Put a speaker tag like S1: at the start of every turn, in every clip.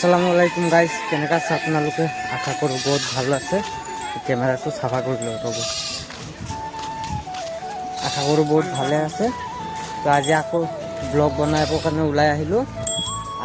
S1: আসসালামু আলাইকুম গাইজ, কেনেকা আছে আপোনালোকে? আশা কৰোঁ বহুত ভাল আছে। কেমেৰাটো চাফা কৰি লওঁ ৰ'ব। আশা কৰোঁ বহুত ভালে আছে। তো আজি আকৌ ব্লগ বনাবৰ কাৰণে ওলাই আহিলোঁ।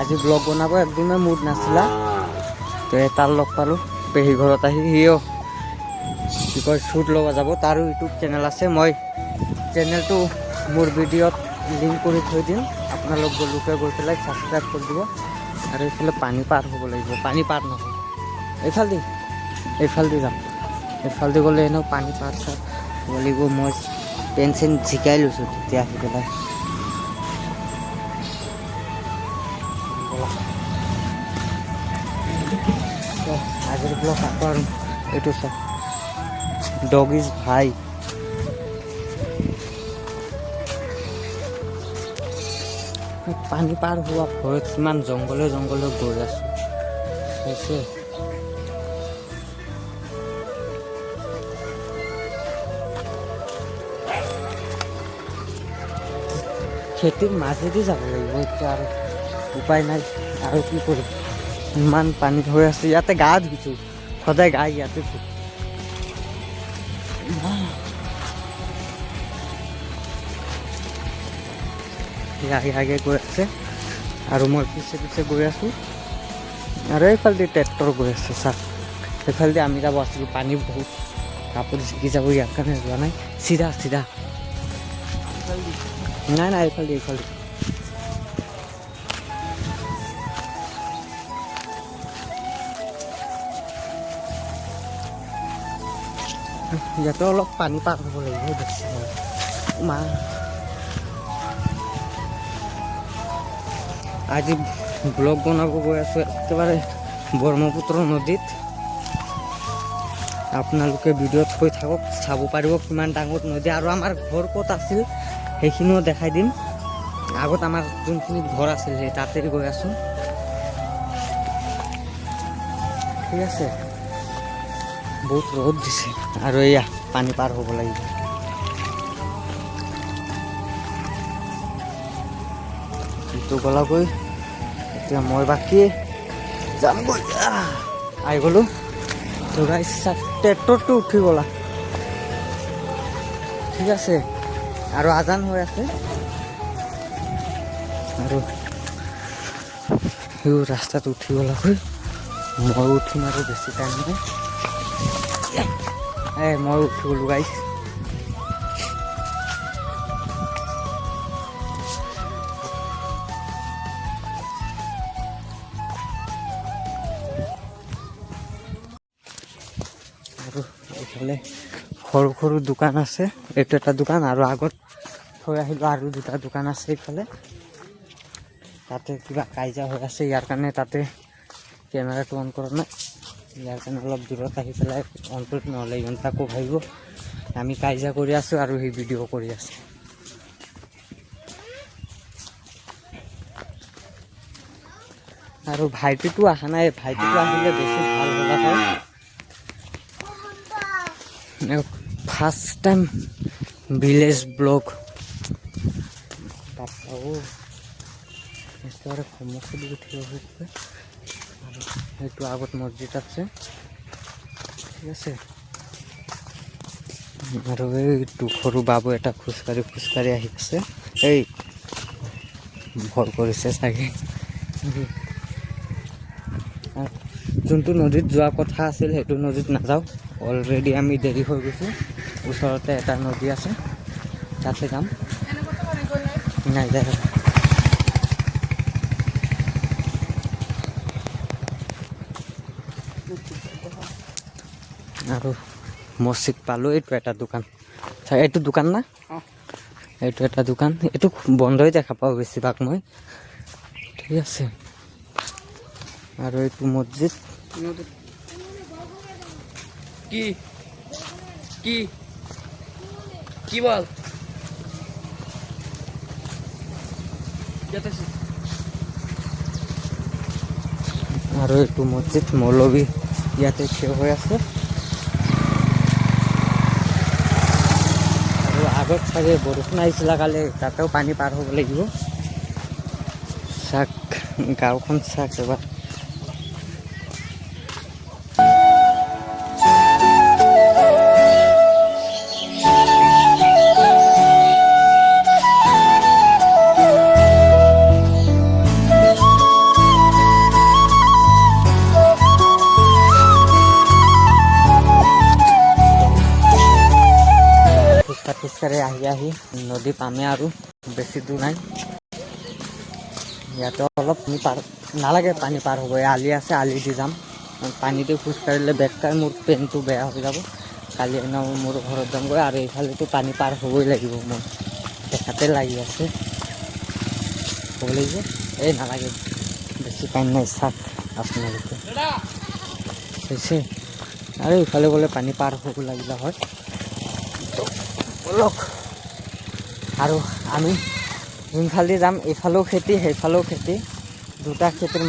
S1: আজি ব্লগ বনাব একদমেই মুড নাছিলা, তো তাৰ লগ পালোঁ পেহী ঘৰত আহি। সিও কি কয় শ্বুট ল'ব যাব, তাৰো ইউটিউব চেনেল আছে। মই চেনেলটো মোৰ ভিডিঅ'ত লিংক কৰি থৈ দিম, আপোনালোকে গৈ পেলাই ছাবস্ক্ৰাইব কৰি দিব। আৰু এইফালে পানী পাৰ হ'ব লাগিব, পানী পাৰ নহয় এইফালেদি যাম। এইফালেদি গ'লে এনেও পানী পাৰ চাৰ হ'ব লাগিব। মই পেন চেন জিকাই লৈছোঁ তেতিয়া আহি পেলাই। আজিৰ ব্লগ আকৌ আৰু এইটো চাওক, ডগ ইজ ভাই। পানী পাৰ হোৱা ভয়ত কিমান জংঘলে গৈ আছোঁ হৈছে। খেতিৰ মাজেদি যাব লাগিব এতিয়া, আৰু উপায় নাই। আৰু কি কৰিম, ইমান পানী হৈ আছে। ইয়াতে গা ধুইছোঁ, সদায় গা ইয়াতে ধুওঁ। আগে গৈ আছে আৰু মই পিছে গৈ আছোঁ। আৰু এইফালেদি ট্ৰেক্টৰ গৈ আছে চাওক। সেইফালেদি আমি যাব আছিলোঁ, পানী বহুত, কাপোৰ জিকি যাব। ইয়াৰ কাৰণে যোৱা নাই, চিধা নাই এইফালেদি ইয়াতে অলপ পানী পাৰ হ'ব লাগিব বেছি মা। আজি ব্লগ বনাব গৈ আছোঁ একেবাৰে ব্ৰহ্মপুত্ৰ নদীত। আপোনালোকে ভিডিঅ'ত কৈ থাকক, চাব পাৰিব কিমান ডাঙৰ নদী। আৰু আমাৰ ঘৰ ক'ত আছিল সেইখিনিও দেখাই দিম। আগত আমাৰ যোনখিনি ঘৰ আছিল সেই তাতে গৈ আছোঁ, ঠিক আছে। বহুত ৰ'দ দিছে আৰু এয়া পানী পাৰ হ'ব লাগিব। ইটো গলাগৈ এতিয়া মই বাকী যামগৈ। আহি গ'লোঁ। তো গাইছ ট্ৰেক্টৰটো উঠি গ'লা, ঠিক আছে। আৰু আজান হৈ আছে, আৰু সিও ৰাস্তাত উঠি গ'লাগৈ। মই উঠিম আৰু বেছি টাইম নাই। মই উঠি গ'লোঁ গাইছ। আৰু এইফালে সৰু দোকান আছে। এইটো এটা দোকান, আৰু আগত থৈ আহিলোঁ আৰু দুটা দোকান আছে এইফালে। তাতে কিবা কাজিয়া হৈ আছে, ইয়াৰ কাৰণে তাতে কেমেৰাটো অন কৰা নাই। ইয়াৰ কাৰণে অলপ দূৰত আহি পেলাই অন কৰি, নহ'লে ইহঁতে আকৌ ভাবিব আমি কাজিয়া কৰি আছোঁ আৰু সি ভিডিঅ' কৰি আছে। আৰু ভাইটিটো অহা নাই, ভাইটিটো আহিলে বেছি ভাল হ'লা হয়। First time village blog. একেবাৰে সমস্যা উঠিব হৈছে। আৰু সেইটো আগত মছজিদ আছে, ঠিক আছে। আৰু এইটো সৰু বাবু এটা খোজকাঢ়ি আহি আছে। এই ভয় কৰিছে চাগে। যোনটো নদীত যোৱা কথা আছিল সেইটো নদীত নাযাওঁ, অলৰেডি আমি দেৰি হৈ গৈছোঁ। ওচৰতে এটা নদী আছে, তাতে যাম। নাই যায় আৰু মছজিদ পালোঁ। এইটো এটা দোকান, এইটো দোকান না, এইটো এটা দোকান। এইটো বন্ধই দেখা পাওঁ বেছিভাগ মই, ঠিক আছে। আৰু এইটো মছজিদ। কি বল আৰু এইটো মছজিদ, মৌলবী ইয়াতে থিয় হৈ আছে। আৰু আগত চাগে বৰষুণ আহিছিলে কালি, তাতেও পানী পাৰ হ'ব লাগিব। চাওক গাঁওখন চাওক এবাৰ, আহি নদী পামে আৰু বেছি দূৰ নাই। ইয়াতে অলপ পাৰ নালাগে, পানী পাৰ হ'ব। এই আলি আছে, আলি দি যাম। পানীতে খোজকাঢ়িলে বেগটাই মোৰ পেনটো বেয়া হৈ যাব। কালি এনেও মোৰ ঘৰত যামগৈ আৰু এইফালেতো পানী পাৰ হ'বই লাগিব। মোৰ দেখাতে লাগি আছে হ'ব লাগিব। এই নালাগে, বেছি পানী নাই, চাওক আপোনালোকে হৈছে। আৰু ইফালে গ'লে পানী পাৰ হ'ব লাগিলে হয়। ব'লক। আৰু আমি যোনফালেদি যাম এইফালেও খেতি সেইফালেও খেতি, দুটা খেতিৰ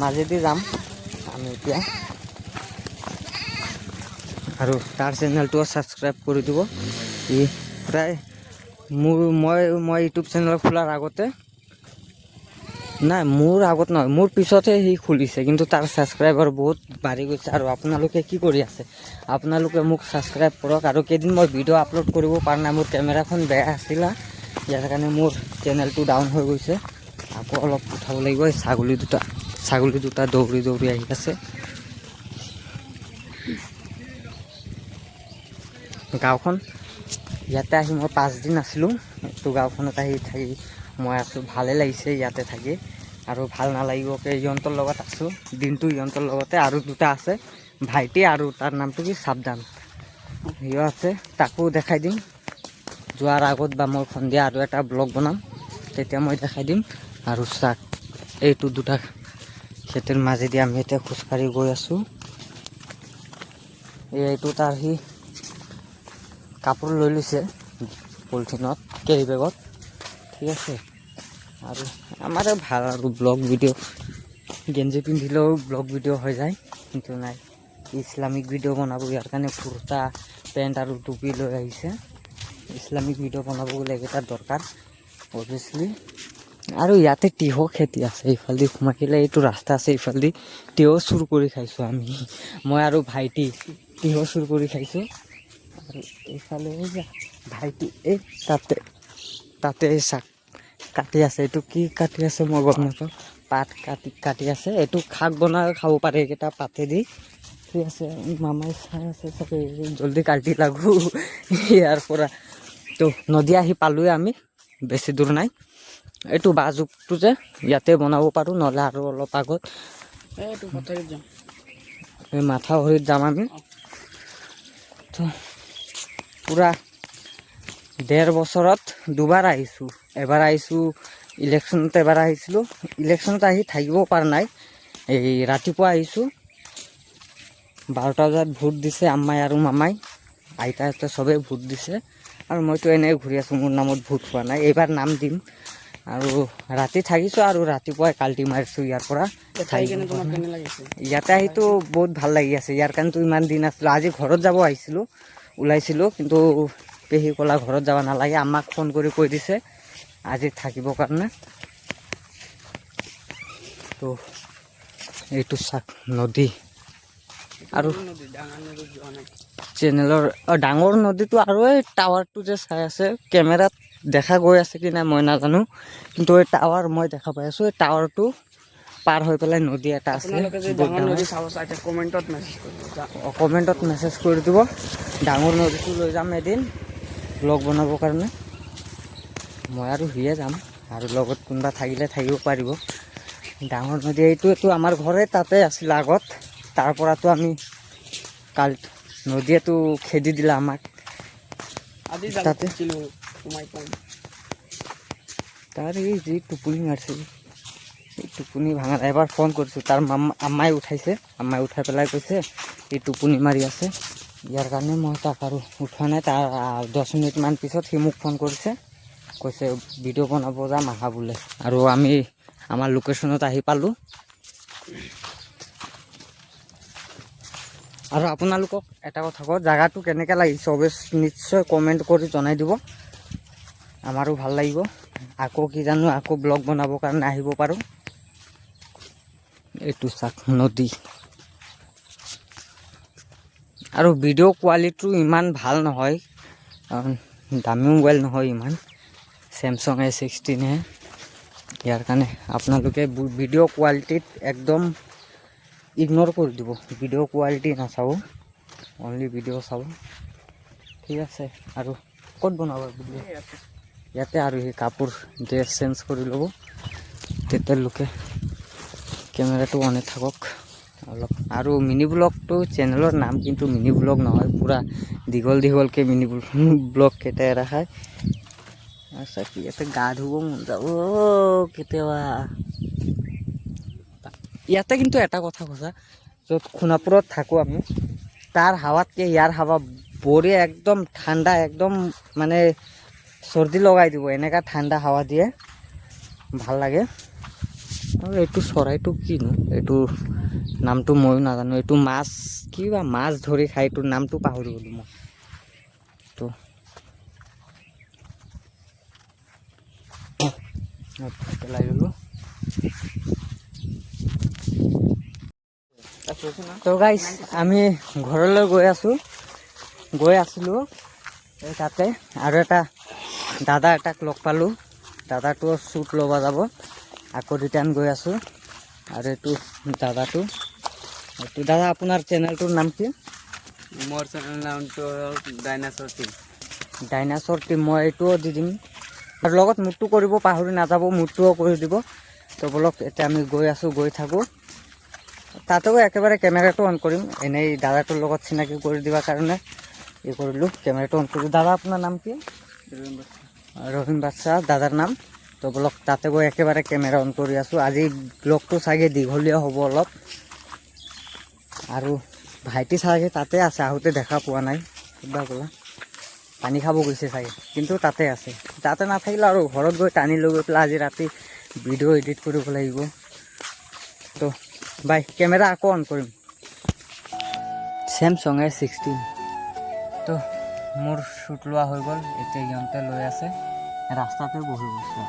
S1: মাজেদি যাম আমি এতিয়া। আৰু তাৰ চেনেলটো ছাবস্ক্ৰাইব কৰি দিব। ই প্ৰায় মই ইউটিউব চেনেল খোলাৰ আগতে, নাই মোৰ আগত নহয়, মোৰ পিছতহে সি খুলিছে, কিন্তু তাৰ ছাবস্ক্ৰাইবাৰ বহুত বাঢ়ি গৈছে। আৰু আপোনালোকে কি কৰি আছে? আপোনালোকে মোক ছাবস্ক্ৰাইব কৰক। আৰু কেইদিন মই ভিডিঅ' আপলোড কৰিব পৰা নাই, মোৰ কেমেৰাখন বেয়া আছিলে, ইয়াৰ কাৰণে মোৰ চেনেলটো ডাউন হৈ গৈছে। আকৌ অলপ উঠাব লাগিব। এই ছাগলী দুটা দৌৰি দৌৰি আহি আছে। গাঁওখন ইয়াতে আহি মই 5 দিন আছিলোঁ। তো গাঁওখনত আহি থাকি মই আছোঁ, ভালেই লাগিছে ইয়াতে থাকি। আৰু ভাল নালাগিবকে ইহঁতৰ লগত আছোঁ দিনটো, ইহঁতৰ লগতে। আৰু দুটা আছে ভাইটি, আৰু তাৰ নামটো কি সাবধান, সিও আছে, তাকো দেখাই দিম যোৱাৰ আগত। বা মই সন্ধিয়া আৰু এটা ব্লগ বনাম, তেতিয়া মই দেখাই দিম। আৰু চাক, এইটো দুটা খেতিৰ মাজেদি আমি এতিয়া খোজকাঢ়ি গৈ আছোঁ। এইটো তাৰ সি কাপোৰ লৈ লৈছে পলিথিনত, কেৰি বেগত, ঠিক আছে। আৰু আমাৰে ভাল আৰু ব্লগ ভিডিঅ', গেঞ্জি পিন্ধিলেও ব্লগ ভিডিঅ' হৈ যায়। কিন্তু নাই, ইছলামিক ভিডিঅ' বনাব, ইয়াৰ কাৰণে কুৰ্তা পেণ্ট আৰু টুপি লৈ আহিছে। ইছলামিক ভিডিঅ' বনাব গ'লে এইকেইটা দৰকাৰ অভিয়াছলি। আৰু ইয়াতে তিয়ঁহ খেতি আছে, ইফালেদি সোমাইছিলে, এইটো ৰাস্তা আছে, ইফালেদি তিয়ঁহ চুৰ কৰি খাইছোঁ আমি, মই আৰু ভাইটি তিয়ঁহ চুৰ কৰি খাইছোঁ। আৰু এইফালে ভাইটি এই তাতে চাক কাটি আছে, এইটো কি কাটি আছে মই গম নাপাওঁ। পাত কাটি আছে, এইটো শাক বনাই খাব পাৰে এইকেইটা পাতেদি, ঠিক আছে। মামাই চাই আছে চাগে, জলদি কাটি লাগো ইয়াৰ পৰা। তো নদী আহি পালোৱে আমি, বেছি দূৰ নাই। এইটো বাজুকটো যে ইয়াতে বনাব পাৰোঁ, নহ'লে আৰু অলপ আগত এইটো পথাৰত যাম, এই মাথাউৰিত যাম আমি। তো পুৰা 1.5 বছৰত দুবাৰ আহিছোঁ। এবাৰ আহিছোঁ ইলেকশ্যনত, এবাৰ আহিছিলোঁ ইলেকশ্যনত আহি থাকিব পৰা নাই। এই ৰাতিপুৱা আহিছোঁ, 12টা বজাত ভোট দিছে আম্মাই আৰু মামাই, আইতাহঁতে চবেই ভোট দিছে। আৰু মইতো এনেই ঘূৰি আছোঁ, মোৰ নামত ভোট হোৱা নাই। এইবাৰ নাম দিম। আৰু ৰাতি থাকিছোঁ আৰু ৰাতিপুৱাই কাল্টি মাৰিছোঁ ইয়াৰ পৰা। ইয়াতে আহিতো বহুত ভাল লাগি আছে, ইয়াৰ কাৰণেতো ইমান দিন আছিলোঁ। আজি ঘৰত যাব আহিছিলোঁ, ওলাইছিলোঁ, কিন্তু পেহী ক'লা ঘৰত যাব নালাগে, আমাক ফোন কৰি কৈ দিছে আজি থাকিবৰ কাৰণে। তো এইটো চাক নদী, আৰু চেনেলৰ ডাঙৰ নদীটো, আৰু এই টাৱাৰটো যে চাই আছে, কেমেৰাত দেখা গৈ আছে কি নাই মই নাজানো, কিন্তু এই টাৱাৰ মই দেখা পাই আছোঁ। এই টাৱাৰটো পাৰ হৈ পেলাই নদী এটা আছে, কমেণ্টত মেছেজ কৰি দিব। ডাঙৰ নদীটো লৈ যাম এদিন ব্লগ বনাবৰ কাৰণে, মই আৰু সিয়ে যাম, আৰু লগত কোনোবা থাকিলে থাকিব পাৰিব। ডাঙৰ নদী এইটো আমাৰ ঘৰে তাতে আছিল আগত, তাৰ পৰাতো আমি নদীয়েতো খেদি দিলে আমাক তাতে। তাৰ এই যি টোপনি মাৰিছে, এই টোপনি ভাঙা। এবাৰ ফোন কৰিছোঁ, তাৰ আম্মাই উঠাইছে, আম্মাই উঠাই পেলাই কৈছে এই টোপনি মাৰি আছে। ইয়াৰ কাৰণে মই তাক আৰু উঠোৱা নাই। তাৰ 10 মিনিটমান পিছত সি মোক ফোন কৰিছে, কৈছে ভিডিঅ' বনাব যাম আহা বোলে। আৰু আমি আমাৰ লোকেশ্যনত আহি পালোঁ। আৰু আপোনালোকক এটা কথা কওঁ, জেগাটো কেনেকৈ লাগিছে চবে নিশ্চয় কমেণ্ট কৰি জনাই দিব, আমাৰো ভাল লাগিব। আকৌ কি জানো, আকৌ ব্লগ বনাবৰ কাৰণে আহিব পাৰোঁ। এইটো চাক নদী, আৰু ভিডিঅ' কোৱালিটিটো ইমান ভাল নহয়, দামী মোবাইল নহয় ইমান, চেমচাং A16 হে। ইয়াৰ কাৰণে আপোনালোকে ভিডিঅ' কোৱালিটিত একদম ইগন'ৰ কৰি দিব, ভিডিঅ' কোৱালিটি নাচাব, অনলি ভিডিঅ' চাব, ঠিক আছে। আৰু ক'ত বনাব বুলি ইয়াতে আৰু সেই কাপোৰ ড্ৰেছ চেঞ্জ কৰি ল'ব তেতিয়ালৈকে কেমেৰাটো অনে থাকক অলপ। আৰু মিনি ব্লগটো চেনেলৰ নাম কিন্তু মিনি ব্লগ নহয়, পূৰা দীঘলকৈ মিনি ব্লগ কেইটা এৰা খায়। আচ্ছা কি ইয়াতে গা ধুব মন যাব কেতিয়াবা। ইয়াতে কিন্তু এটা কথা কৈছা, য'ত সোণাপুৰত থাকোঁ আমি তাৰ হাৱাতকৈ ইয়াৰ হাৱা বঢ়িয়া, একদম ঠাণ্ডা, একদম মানে চৰ্দি লগাই দিব এনেকুৱা ঠাণ্ডা হাৱা দিয়ে, ভাল লাগে। আৰু এইটো চৰাইটো কিনো, এইটো নামটো ময়ো নাজানো। এইটো মাছ কিবা মাছ ধৰি খাই, এইটোৰ নামটো পাহৰি গ'লোঁ মই। তো পেলাই দিলোঁ। তো গাইছ আমি ঘৰলৈ গৈ আছিলোঁ এই তাতে আৰু এটা দাদা এটাক লগ পালোঁ। দাদাটোও শ্বুট ল'ব যাব, আকৌ ৰিটাৰ্ণ গৈ আছোঁ। আৰু এইটো দাদাটো, এইটো দাদা আপোনাৰ চেনেলটোৰ নাম কি?
S2: মোৰ চেনেলৰ নামটো
S1: ডাইনাছৰ টিম। মই এইটোও দি দিম আৰু লগত মোৰটো কৰিব পাহৰি নাযাব, মোৰটোও কৰি দিব। তো বলক এতিয়া আমি গৈ আছোঁ, গৈ থাকোঁ। তাতেও একেবাৰে কেমেৰাটো অন কৰিম, এনেই দাদাটোৰ লগত চিনাকি কৰি দিবৰ কাৰণে কৰিলোঁ, কেমেৰাটো অন কৰিলোঁ। দাদা আপোনাৰ নাম কি? ৰহিম বাদশাহ দাদাৰ নাম। তো বলক তাতে গৈ একেবাৰে কেমেৰা অন কৰি আছোঁ। আজি ব্লগটো চাগে দীঘলীয়া হ'ব অলপ, আৰু ভাইটি চাগে তাতে আছে, আহোঁতে দেখা পোৱা নাই। কিবা ক'লা পানী খাব গৈছে চাগে, কিন্তু তাতে আছে। তাতে নাথাকিলে আৰু ঘৰত গৈ টানি লৈ গৈ পেলাই আজি ৰাতি ভিডিঅ' এডিট কৰিব লাগিব। তো বাই, কেমেৰা আকৌ অন কৰিম। Samsung A16। তো মোৰ শ্বুট লোৱা হৈ গ'ল, এতিয়া ইহঁতে লৈ আছে। ৰাস্তাতে বহি গৈছোঁ,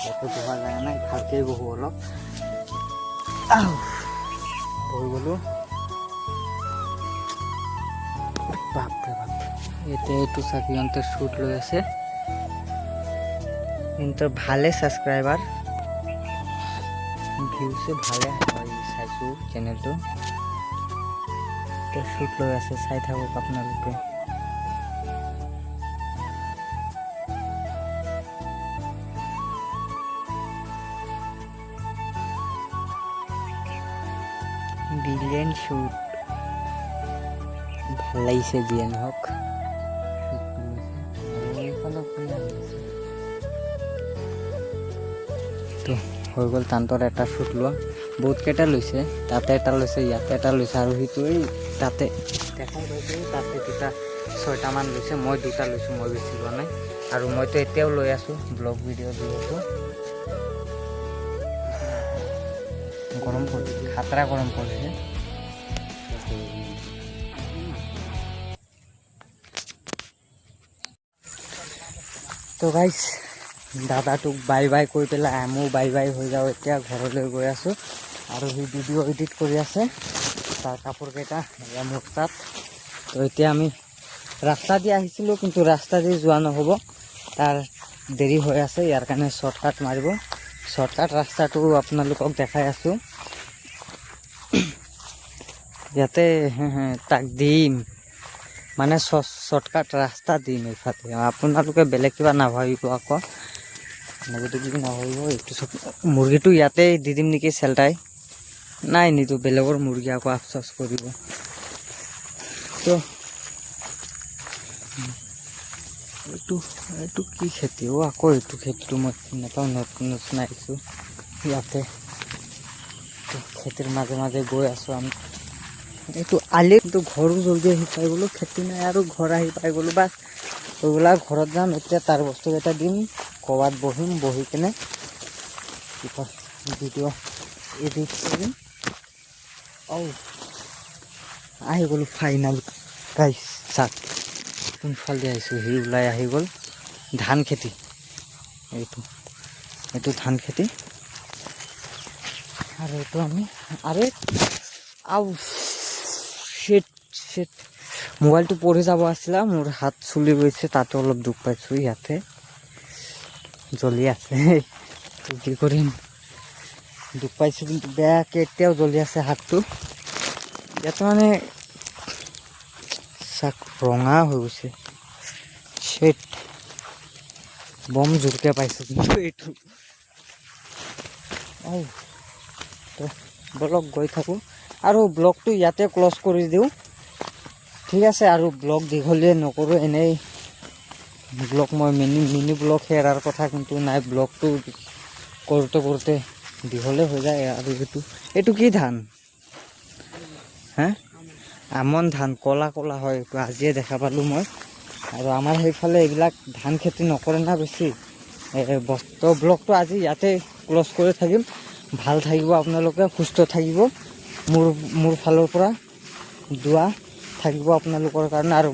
S1: ইয়াতে বহা যায় নাই, ভালকেই বহোঁ অলপ। বহি গ'লোঁ। বাপৰে বাপ, এতিয়া এইটো চাওক ইহঁতে শ্বুট লৈ আছে। কিন্তু ভালে ছাবস্ক্ৰাইবাৰ, ভিউছে ভালে চাইছোঁ চেনেলটো। এতিয়া শ্বুট লৈ আছে, চাই থাকক আপোনালোকে। ব্ৰিলিয়েণ্ট শ্বুট, ভাল লাগিছে যিয়ে নহওক। তো হৈ গ'ল তান্তৰ এটা শ্বুট লোৱা। বহুতকেইটা লৈছে, তাতে এটা লৈছে, ইয়াতে এটা লৈছে, আৰু সেইটো এই তাতে দেখাই পাইছোঁ, তাতে দুটা 6টামান লৈছে। মই 2টা লৈছোঁ, মই বেছি লোৱা নাই। আৰু মইতো এতিয়াও লৈ আছোঁ ব্লগ ভিডিঅ' যিহেতু। গৰম পৰিছে, খাতৰা গৰম পৰিছে। তো গাইছ, দাদাটোক বাই বাই কৈ পেলাই আমিও বাই বাই হৈ যাওঁ। এতিয়া ঘৰলৈ গৈ আছোঁ, আৰু সি ভিডিঅ' এডিট কৰি আছে। তাৰ কাপোৰকেইটা এয়া মোৰ তাত। তো এতিয়া আমি ৰাস্তা দি আহিছিলোঁ, কিন্তু ৰাস্তা দি যোৱা নহ'ব, তাৰ দেৰি হৈ আছে। ইয়াৰ কাৰণে শ্বৰ্টকাট মাৰিব। শ্বৰ্টকাট ৰাস্তাটো আপোনালোকক দেখাই আছোঁ। ইয়াতে তাক দিম, মানে শ্বৰ্টকাট ৰাস্তা দিম এইফালে। আপোনালোকে বেলেগ কিবা নাভাবিব আকৌ, নিগেটিভ নাভাবিব। এইটো চব মুৰ্গীটো ইয়াতে দি দিম নেকি চেল্টাই, নাই নিদিওঁ, বেলেগৰ মুৰ্গী আকৌ আফচোচ কৰিব। তো এইটো কি খেতি আকৌ এইটো খেতিটো মই নাপাওঁ, নতুন নতুন আহিছোঁ ইয়াতে। খেতিৰ মাজে মাজে গৈ আছোঁ আমি। এইটো আলি, কিন্তু ঘৰো জলদি আহি পাই গ'লোঁ, খেতি নাই আৰু ঘৰ আহি পাই গ'লোঁ। বাছ ওলাই ঘৰত যাম, এতিয়া তাৰ বস্তুকেইটা দিম, ক'ৰবাত বহিম, বহি কিনে ভিডিঅ' এডিট কৰিম। আহি গ'লোঁ ফাইনেল গাইছ। চাওক কোনফালে আহিছোঁ, সি ওলাই আহি গ'ল। ধান খেতি, এইটো ধান খেতি। আৰু এইটো আমি আৰু মোবাইলটো পৰি যাব আছিলে, মোৰ হাত চুলি গৈছে, তাতে অলপ দুখ পাইছোঁ। ইয়াতে জ্বলি আছে, কি কৰিম, দুখ পাইছোঁ কিন্তু বেয়াকৈ, এতিয়াও জ্বলি আছে হাতটো। ইয়াতে মানে চাক ৰঙা হৈ গৈছে। বম জোৰকৈ পাইছোঁ কিন্তু এইটো তো ব্লগ গৈ থাকোঁ আৰু ব্লগটো ইয়াতে ক্লজ কৰি দিওঁ ঠিক আছে আৰু ব্লগ দীঘলীয়া নকৰোঁ এনেই ব্লগ মই মিনি ব্লগ এৰাৰ কথা কিন্তু নাই ব্লগটো কৰোঁতে দীঘলে হৈ যায় আৰু এইটো কি ধান হা আমন ধান ক'লা ক'লা হয় এইটো আজিয়ে দেখা পালোঁ মই আৰু আমাৰ সেইফালে এইবিলাক ধান খেতি নকৰে না বেছি তো ব্লগটো আজি ইয়াতে ক্লজ কৰি থাকিম ভাল থাকিব আপোনালোকে সুস্থ থাকিব মোৰ ফালৰ পৰা দোৱা থাকিব আপোনালোকৰ কাৰণে আৰু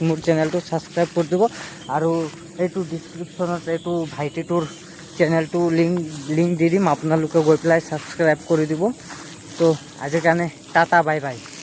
S1: মোৰ চেনেলটো ছাবস্ক্ৰাইব কৰি দিব আৰু এইটো ডিছক্ৰিপশ্যনত এইটো ভাইটিটোৰ চেনেলটো লিংক দি দিম আপোনালোকে গৈ পেলাই ছাবস্ক্ৰাইব কৰি দিব তো আজিৰ কাৰণে টাটা বাই বাই